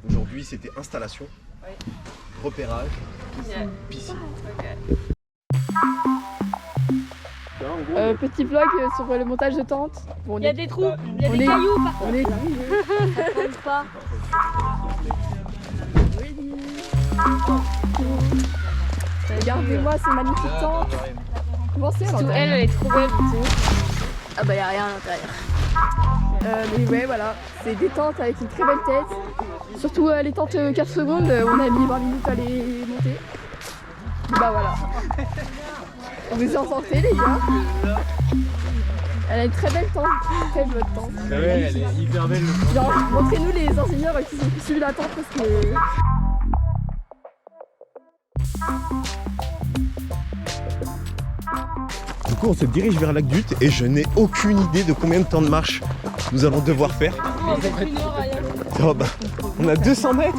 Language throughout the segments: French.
Aujourd'hui, c'était installation, repérage, piscine. Petit vlog sur le montage de tentes. Bon, Il y a des trous, il y a des cailloux par contre. Ça compte pas. Regardez-moi ces magnifiques tentes. Comment c'est Elle est trop belle. Ah bah y'a rien à l'intérieur. Mais ouais voilà, c'est des tentes avec une très belle tête. Surtout les tentes 4 secondes, on a mis 20 minutes à les monter. Bah voilà. On vous en sortez les gars. Elle a une très belle tente, très belle tente. Ouais, elle est hyper belle. Genre, montrez-nous les ingénieurs qui ont suivi la tente parce que... Du coup, on se dirige vers Lac d'Ut et je n'ai aucune idée de combien de temps de marche nous allons devoir faire. Oh, bah, on a 200 mètres.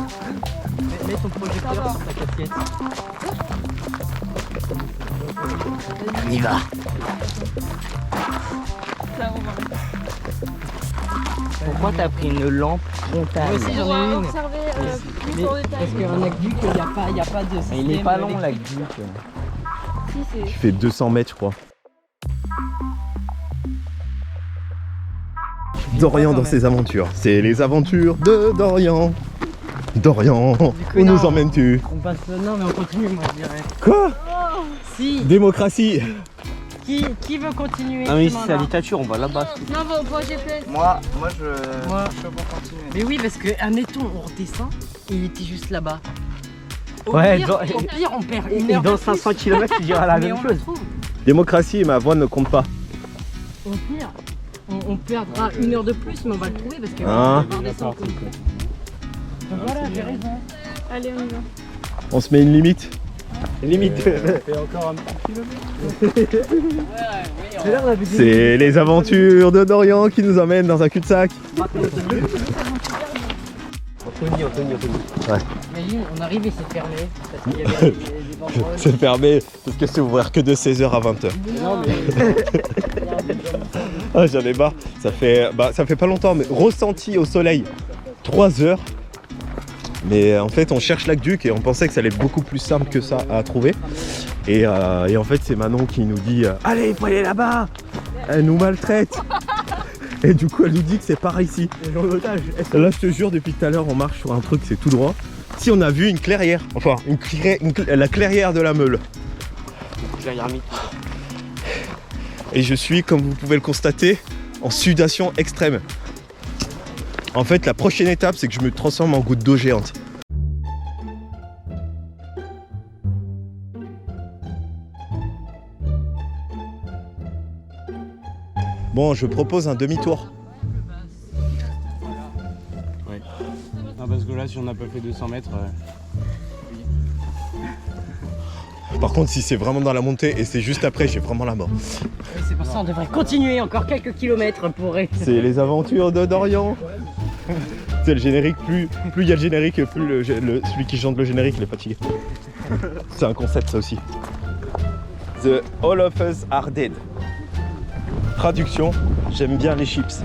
Mets ton projecteur sur ta casquette. On y va. Pourquoi t'as pris une lampe frontale? Moi aussi j'en ai une. Observer plus Mais en détail. parce qu'un aqueduc, il n'y a pas de système. Il n'est pas long électrique. l'aqueduc. Si, c'est... Tu fais 200 mètres, je crois. Dorian dans ses aventures. C'est les aventures de Dorian. Dorian, où nous emmènes-tu? On passe. Non mais on continue moi je dirais. Quoi? Si. Démocratie. Qui veut continuer? Ah oui, ce c'est la chemin-là dictature, on va là-bas. Non, va au point GPS. Moi Moi. je peux pas continuer. Mais oui parce que admettons on redescend et il était juste là-bas. Ouais, Au pire on perd une Et heure. dans de plus. 500 km tu diras la Mais même on le chose. trouve. Démocratie, ma voix ne compte pas. Au pire, on perdra une heure de plus, mais on va le trouver parce que Ah. on va redescendre. Donc voilà, j'ai raison. Allez, on y va. On se met une limite. Limite. fait encore un petit kilomètre. C'est là on avait dit. C'est les aventures de Dorian qui nous emmènent dans un cul-de-sac. Anthony. Imagine, on arrive et c'est fermé parce qu'il y avait des banderoles. C'est fermé parce que c'est ouvert que de 16h à 20h. Non mais. Ah, j'en ai marre. Ça fait pas longtemps, mais ressenti au soleil 3 heures. Mais en fait, on cherche l'aqueduc et on pensait que ça allait être beaucoup plus simple que ça à trouver. Et en fait, c'est Manon qui nous dit allez, il faut aller là-bas. Elle nous maltraite. Et du coup, elle nous dit que c'est par ici. Là, je te jure, depuis tout à l'heure, on marche sur un truc, c'est tout droit. Si on a vu une clairière, enfin, la clairière de la Meule. Et je suis, comme vous pouvez le constater, en sudation extrême. En fait, la prochaine étape, c'est que je me transforme en goutte d'eau géante. Bon, je propose un demi-tour. Ouais. Non, parce que là, si on n'a pas fait 200 mètres. Par contre, si c'est vraiment dans la montée et c'est juste après, j'ai vraiment la mort. Oui, c'est pour ça on devrait continuer encore quelques kilomètres pour être. C'est les aventures de Dorian. C'est le générique, plus il y a le générique, plus celui qui chante le générique, il est fatigué. C'est un concept ça aussi. The All of Us Are Dead. Traduction, j'aime bien les chips.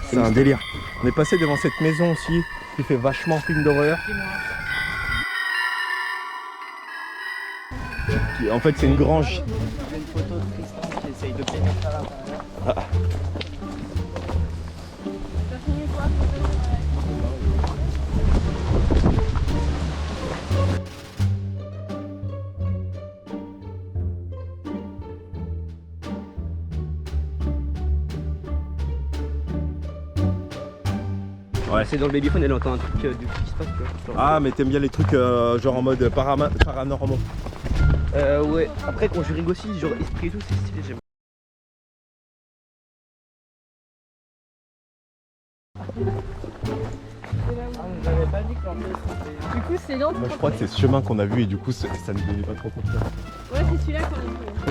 C'est un délire. On est passé devant cette maison aussi, qui fait vachement film d'horreur. En fait, c'est une grange. Une photo de Tristan qui essaye de pénétrer à l'intérieur. Ouais. C'est dans le babyphone, elle entend un truc du coup qui se passe. Tu vois. Ah, mais t'aimes bien les trucs genre en mode paranormaux. Ouais, après quand je rigole aussi, genre esprit et tout, c'est stylé, j'aime. Du coup, c'est lent. Moi, je crois que c'est ce chemin qu'on a vu et du coup, ça ne donnait pas trop confiance. Ouais, c'est celui-là qu'on a vu.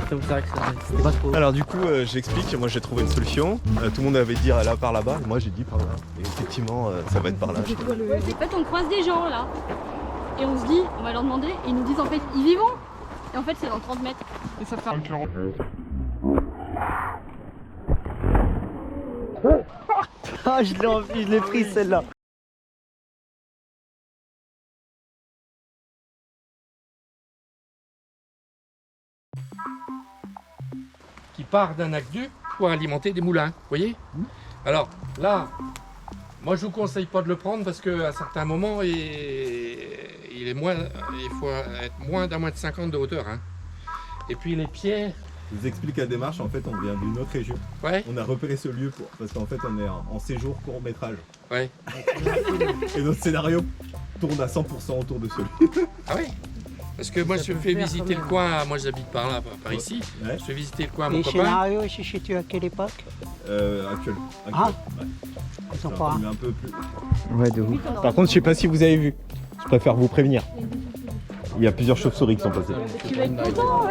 C'est vrai que c'était pas trop. Alors du coup, j'explique, moi j'ai trouvé une solution. Tout le monde avait dit là par là-bas, et moi j'ai dit par là. Et effectivement, ça va être par là. En fait, on croise des gens là. Et on se dit, on va leur demander. Et ils nous disent en fait, ils y vont. Et en fait, c'est dans 30 mètres. Et ça fait Ah, je l'ai prise celle-là. Qui part d'un aqueduc pour alimenter des moulins, vous voyez. Alors là, moi je vous conseille pas de le prendre parce qu'à certains moments, il faut être moins d'un mètre 50 de hauteur. Hein. Et puis les pieds, Je vous explique la démarche, en fait on vient d'une autre région. ouais, On a repéré ce lieu parce qu'en fait on est en séjour court métrage. ouais. Et notre scénario tourne à 100% autour de ce lieu. Ah oui. Parce que moi je fais visiter le coin, moi j'habite par là, par ici. Ouais. Je fais visiter le coin à mon Les copain. scénarios, ils se situent à quelle époque? Actuel. Ah. Ouais. Ils sont C'est un pas. film un peu plus. Ouais, de ouf. Par contre, je sais pas si vous avez vu. Je préfère vous prévenir. Il y a plusieurs chauves-souris qui sont passées. Tu vas être content.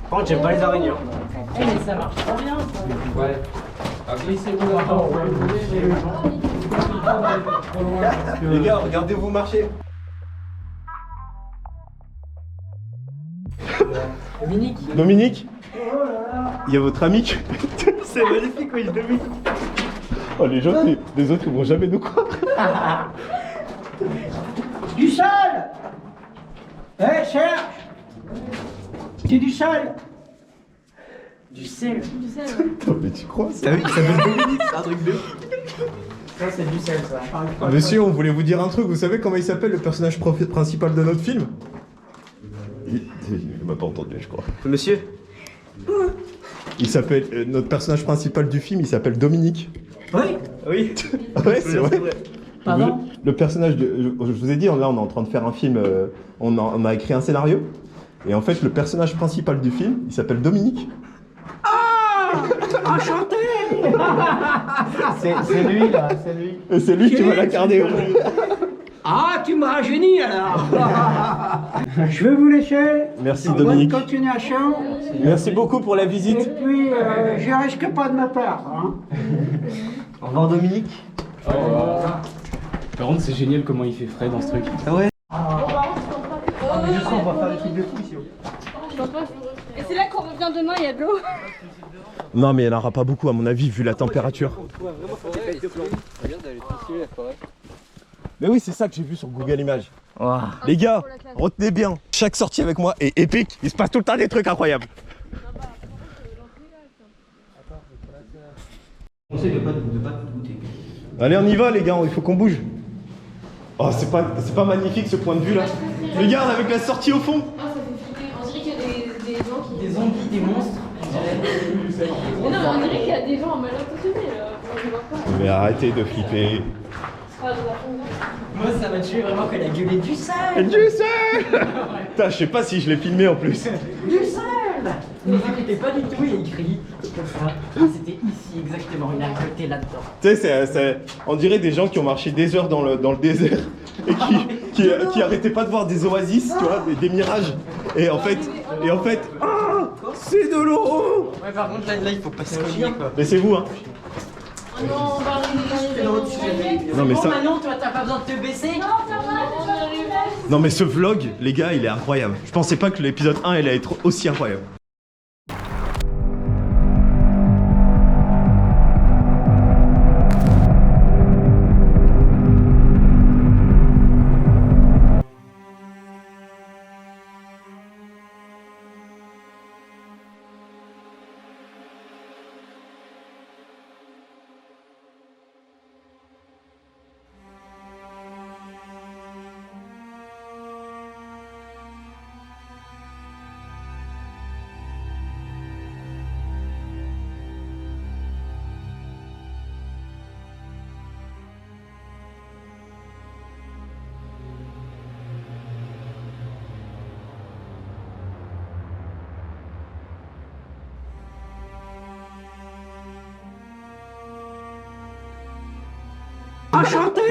Par contre, j'aime pas les araignées. Eh, mais ça marche pas bien. Ouais. Alors glissez-vous là-dedans. Les gars, regardez-vous marcher. Dominique, il y a votre ami qui... C'est magnifique, oui, Dominique. Oh, les gens, les autres, ils vont jamais nous croire. Du sel! Eh, Serge! C'est du sel! Du sel. Oh, mais tu crois ça? T'as vu, il s'appelle Dominique, c'est un truc de ouf. Ça, c'est du sel, ça. Monsieur, on voulait vous dire un truc. Vous savez comment il s'appelle le personnage principal de notre film? Il m'a pas entendu, je crois. Monsieur. Il s'appelle... notre personnage principal du film, il s'appelle Dominique. Oui? Oui. Ouais, c'est vrai. Pardon? Le personnage de... Je vous ai dit, là, on est en train de faire un film... on a écrit un scénario. Et en fait, le personnage principal du film, il s'appelle Dominique. Enchanté! C'est lui, là, c'est lui. Et c'est lui qui va l'incarner. Ah, tu m'as un génie, alors! Je vais vous laisser. Merci Bonne Dominique. continuation. Merci beaucoup pour la Et visite. puis, je risque pas de me perdre, hein. Au revoir, Dominique. Par contre, c'est génial comment il fait frais dans ce truc. Ah ouais. Mais je sens, on va faire des trucs de fou ici. Et c'est là qu'on revient demain, il y a de l'eau. Non, mais il n'y en aura pas beaucoup à mon avis vu la température. Mais oui, c'est ça que j'ai vu sur Google Images. Wow. Les gars, retenez bien, chaque sortie avec moi est épique. Il se passe tout le temps des trucs incroyables. Conseil de pas tout goûter. Allez, on y va les gars, il faut qu'on bouge. Oh, c'est pas magnifique ce point de vue là. Regarde avec la sortie au fond. On dirait qu'il y a des gens qui. Des zombies, des monstres. Mais non, on dirait qu'il y a des gens en mal intentionnés là. Je vois pas. Mais arrêtez de flipper. Ah, de la fond. Moi, ça m'a tué vraiment qu'elle a gueulé du sel. Du sel. Putain, je sais pas si je l'ai filmé en plus. Du sel. Ne vous inquiétez pas du tout, il crie comme ça. Ah, c'était ici exactement, il a récolté là-dedans. Tu sais, on dirait des gens qui ont marché des heures dans le désert et qui arrêtaient pas de voir des oasis, tu vois, des mirages. Et en fait, ah, c'est de l'eau. Ouais, par contre, là, il faut pas se cogner quoi. Mais c'est vous, hein. Oh non, on va arriver. Non mais ça, Manon, toi, t'as pas besoin de te baisser. non mais ce vlog, les gars, il est incroyable. Je pensais pas que l'épisode 1 allait être aussi incroyable. Enchanté!